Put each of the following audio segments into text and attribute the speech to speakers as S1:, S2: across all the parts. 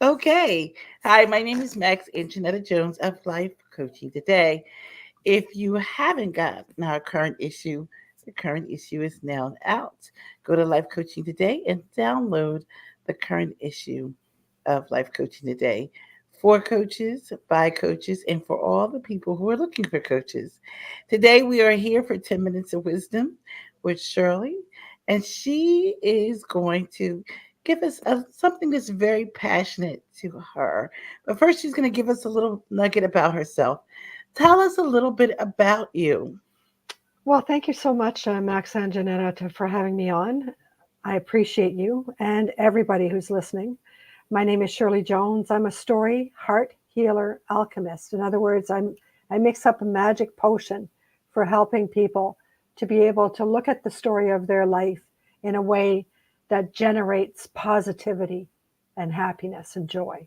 S1: Okay. Hi, my name is Max and Janetta Jones of Life Coaching Today. If you haven't gotten our current issue, the current issue is now out. Go to Life Coaching Today and download the current issue of Life Coaching Today for coaches, by coaches, and for all the people who are looking for coaches. Today we are here for 10 minutes of wisdom with Shirley, and she is going to give us something that's very passionate to her. But first, she's going to give us a little nugget about herself. Tell us a little bit about you.
S2: Well, thank you so much, Max and Janetta, for having me on. I appreciate you and everybody who's listening. My name is Shirley Jones. I'm a story, heart, healer, alchemist. In other words, I mix up a magic potion for helping people to be able to look at the story of their life in a way that generates positivity and happiness and joy.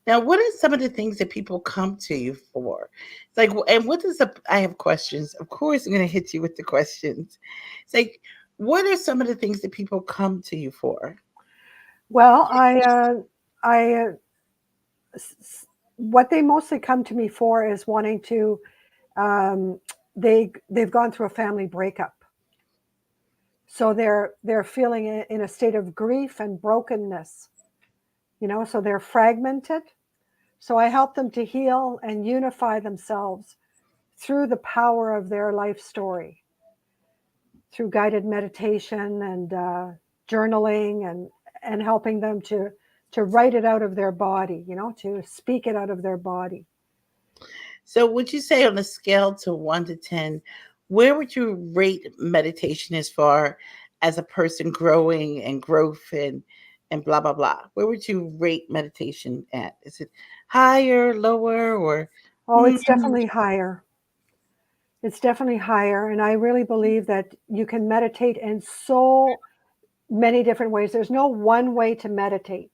S1: Now, what are some of the things that people come to you for? It's like, and what is the, I have questions. Of course, I'm going to hit you with the questions. It's like, what are some of the things that people come to you for?
S2: Well, I, what they mostly come to me for is wanting to um, they've gone through a family breakup, so they're feeling in a state of grief and brokenness, so they're fragmented. So I help them to heal and unify themselves through the power of their life story, through guided meditation and journaling, and helping them to write it out of their body, to speak it out of their body.
S1: So, would you say on a scale to 1 to 10, where would you rate meditation as far as a person growing and growth and blah blah blah? Where would you rate meditation at? Is it higher, lower, or
S2: Oh,
S1: mm,
S2: it's definitely higher. It's definitely higher. And I really believe that you can meditate in so many different ways. There's no one way to meditate.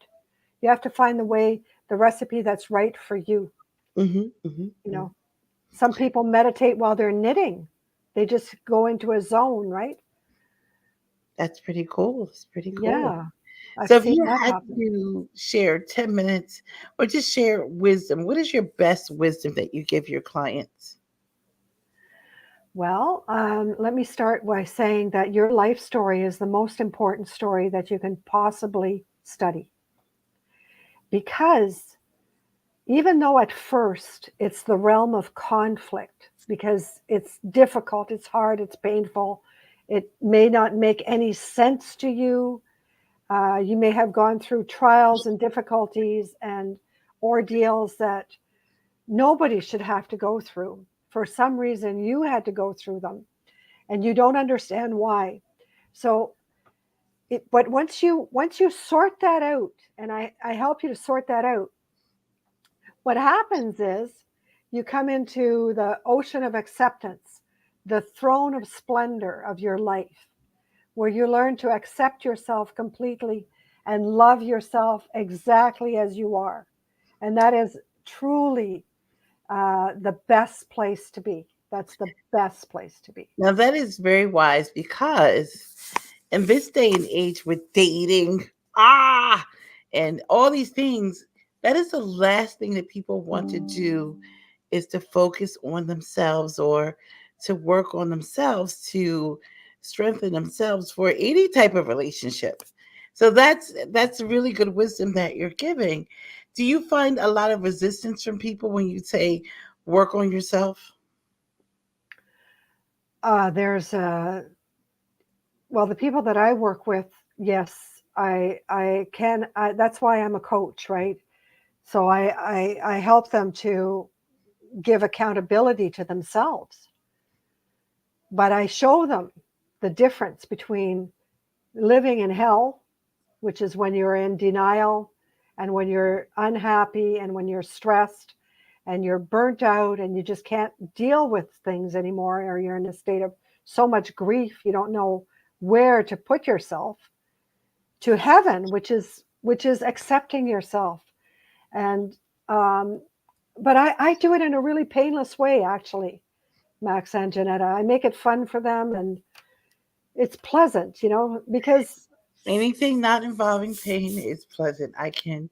S2: You have to find the recipe that's right for you.
S1: mm-hmm, mm-hmm,
S2: You
S1: mm-hmm.
S2: know, some people meditate while they're knitting. They just go into a zone, right?
S1: That's pretty cool. It's pretty cool.
S2: Yeah, I've
S1: So, if
S2: seen
S1: you
S2: that
S1: had
S2: happen.
S1: to share 10 minutes or just share wisdom, what is your best wisdom that you give your clients?
S2: Well, let me start by saying that your life story is the most important story that you can possibly study, because even though at first it's the realm of conflict, because it's difficult, it's hard, it's painful, it may not make any sense to you. You may have gone through trials and difficulties and ordeals that nobody should have to go through. For some reason, you had to go through them and you don't understand why. So, but once you sort that out, and I help you to sort that out, what happens is you come into the ocean of acceptance, the throne of splendor of your life, where you learn to accept yourself completely and love yourself exactly as you are. And that is truly the best place to be. That's the best place to be.
S1: Now, that is very wise because in this day and age with dating, and all these things, that is the last thing that people want to do is to focus on themselves or to work on themselves to strengthen themselves for any type of relationship. So that's really good wisdom that you're giving. Do you find a lot of resistance from people when you say work on yourself?
S2: There's well, the people that I work with, yes, I can. That's why I'm a coach, right? So I help them to give accountability to themselves, but I show them the difference between living in hell, which is when you're in denial and when you're unhappy and when you're stressed and you're burnt out and you just can't deal with things anymore, or you're in a state of so much grief you don't know where to put yourself, to heaven, which is accepting yourself. And um, but I do it in a really painless way, actually, Max and Janetta. I make it fun for them, and it's pleasant, because
S1: Anything not involving pain is pleasant. I can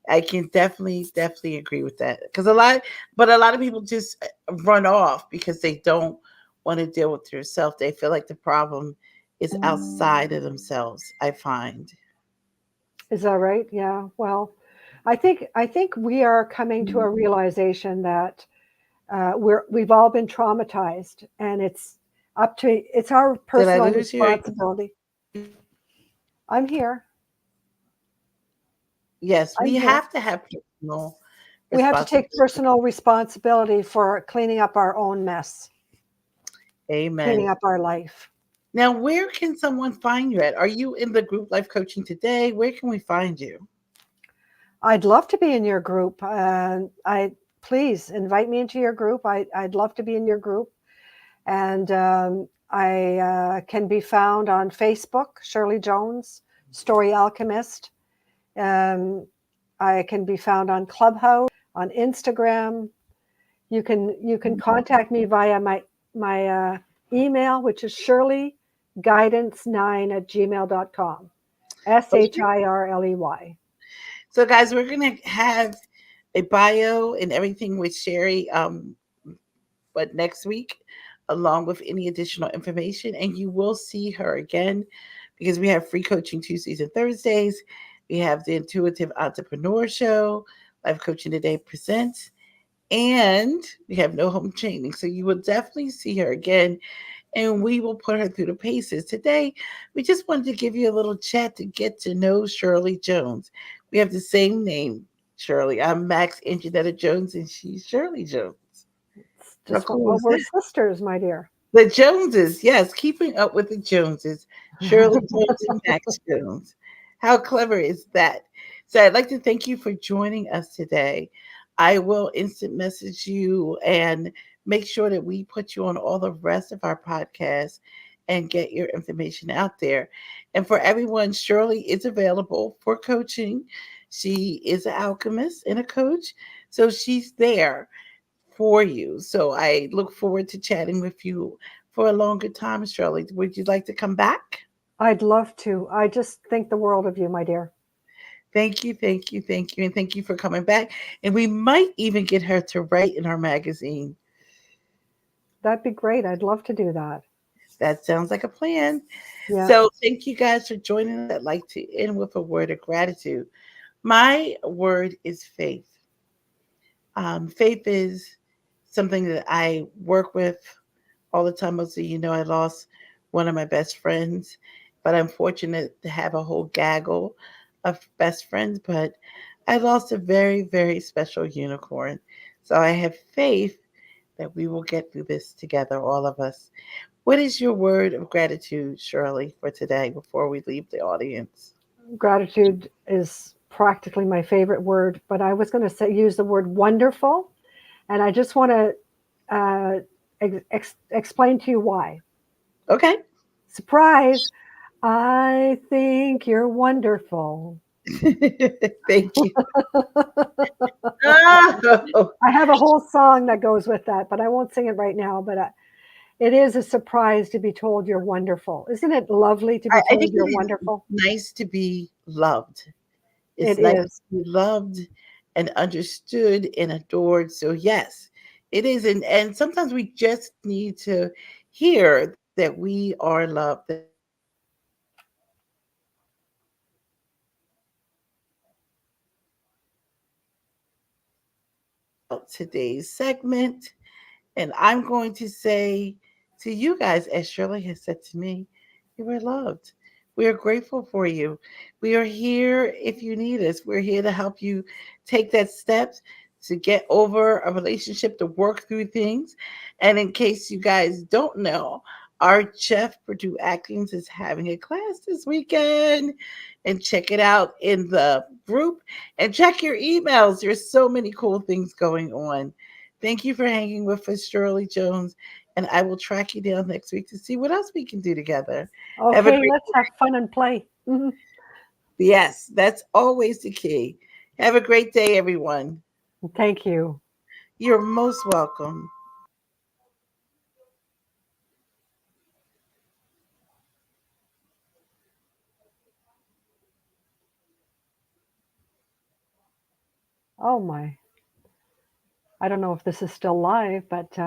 S1: I can definitely agree with that because a lot of people just run off because they don't want to deal with yourself. They feel like the problem is outside of themselves. I find.
S2: Is that right? Yeah. Well, I think we are coming to a realization that we've all been traumatized, and it's our
S1: Did I
S2: personal
S1: lose you?
S2: responsibility. I'm here.
S1: Yes, we
S2: I'm here.
S1: have to have personal
S2: We have to take
S1: responsibility.
S2: personal responsibility for cleaning up our own mess,
S1: Amen.
S2: cleaning up our life.
S1: Now, where can someone find you at? Are you in the group life coaching today? Where can we find you?
S2: I'd love to be in your group. I Please invite me into your group. I'd love to be in your group, and I can be found on Facebook, Shirley Jones, Story Alchemist. Um, I can be found on Clubhouse, on Instagram. You can contact me via my email, which is shirleyguidance9@gmail.com. Shirley.
S1: So, guys, we're gonna have a bio and everything with Sherry, but next week, along with any additional information, and you will see her again because we have free coaching Tuesdays and Thursdays. We have the Intuitive Entrepreneur Show, Life Coaching Today presents, and we have no home training. So you will definitely see her again and we will put her through the paces. Today, we just wanted to give you a little chat to get to know Shirley Jones. We have the same name, Shirley. I'm Max Anjanetta Jones, and she's Shirley Jones.
S2: It's
S1: How
S2: just
S1: cool
S2: well,
S1: is
S2: we're
S1: that?
S2: sisters, my dear.
S1: The Joneses, yes, keeping up with the Joneses. Shirley Jones and Max Jones. How clever is that? So I'd like to thank you for joining us today. I will instant message you and make sure that we put you on all the rest of our podcasts and get your information out there. And for everyone, Shirley is available for coaching. She is an alchemist and a coach. So she's there for you. So I look forward to chatting with you for a longer time, Shirley. Would you like to come back?
S2: I'd love to. I just think the world of you, my dear.
S1: Thank you, and thank you for coming back. And we might even get her to write in our magazine.
S2: That'd be great. I'd love to do that.
S1: That sounds like a plan.
S2: Yeah,
S1: So thank you guys for joining us. I'd like to end with a word of gratitude. My word is faith. Faith is something that I work with all the time. Most of you know I lost one of my best friends, but I'm fortunate to have a whole gaggle of best friends. But I lost a very special unicorn. So I have faith that we will get through this together, all of us. What is your word of gratitude, Shirley, for today before we leave the audience?
S2: gratitude is practically my favorite word, but I was going to say use the word wonderful, and I just want to explain to you why.
S1: Okay.
S2: Surprise! I think you're wonderful.
S1: Thank you. Oh,
S2: I have a whole song that goes with that, but I won't sing it right now. But it is a surprise to be told you're wonderful. Isn't it lovely to be
S1: I
S2: told
S1: think
S2: you're
S1: it is
S2: wonderful?
S1: nice to be loved. It's
S2: It
S1: nice
S2: is.
S1: to be loved and understood and adored. So yes, it is. And sometimes we just need to hear that we are loved, that we are understood. So thank you guys for joining us today. We are going to close out today's segment. And I'm going to say to you guys, as Shirley has said to me, you are loved. We are grateful for you. We are here if you need us. We're here to help you take that steps to get over a relationship, to work through things. And in case you guys don't know, our Jeff Purdue Actings is having a class this weekend. And check it out in the group and check your emails. There's so many cool things going on. Thank you for hanging with us, Shirley Jones. And I will track you down next week to see what else we can do together. Have a
S2: Okay,
S1: great
S2: let's have fun and play.
S1: Yes, that's always the key. Have a great day, everyone.
S2: Thank you.
S1: You're most welcome.
S2: Oh my, I don't know if this is still live, but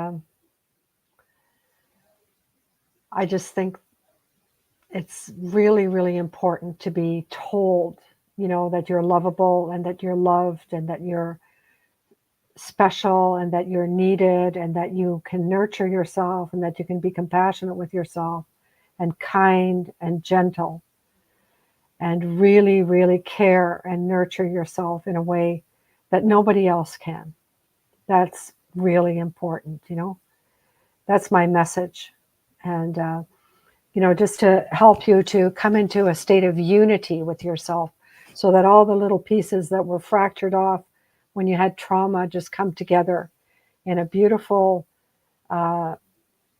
S2: I just think it's really, really important to be told, that you're lovable and that you're loved and that you're special and that you're needed and that you can nurture yourself and that you can be compassionate with yourself and kind and gentle and really, really care and nurture yourself in a way that nobody else can. That's really important. That's my message. And, just to help you to come into a state of unity with yourself so that all the little pieces that were fractured off when you had trauma just come together in a beautiful uh,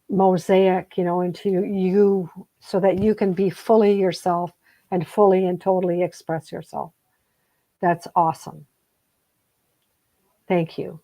S2: mosaic, into you so that you can be fully yourself and fully and totally express yourself. That's awesome. Thank you.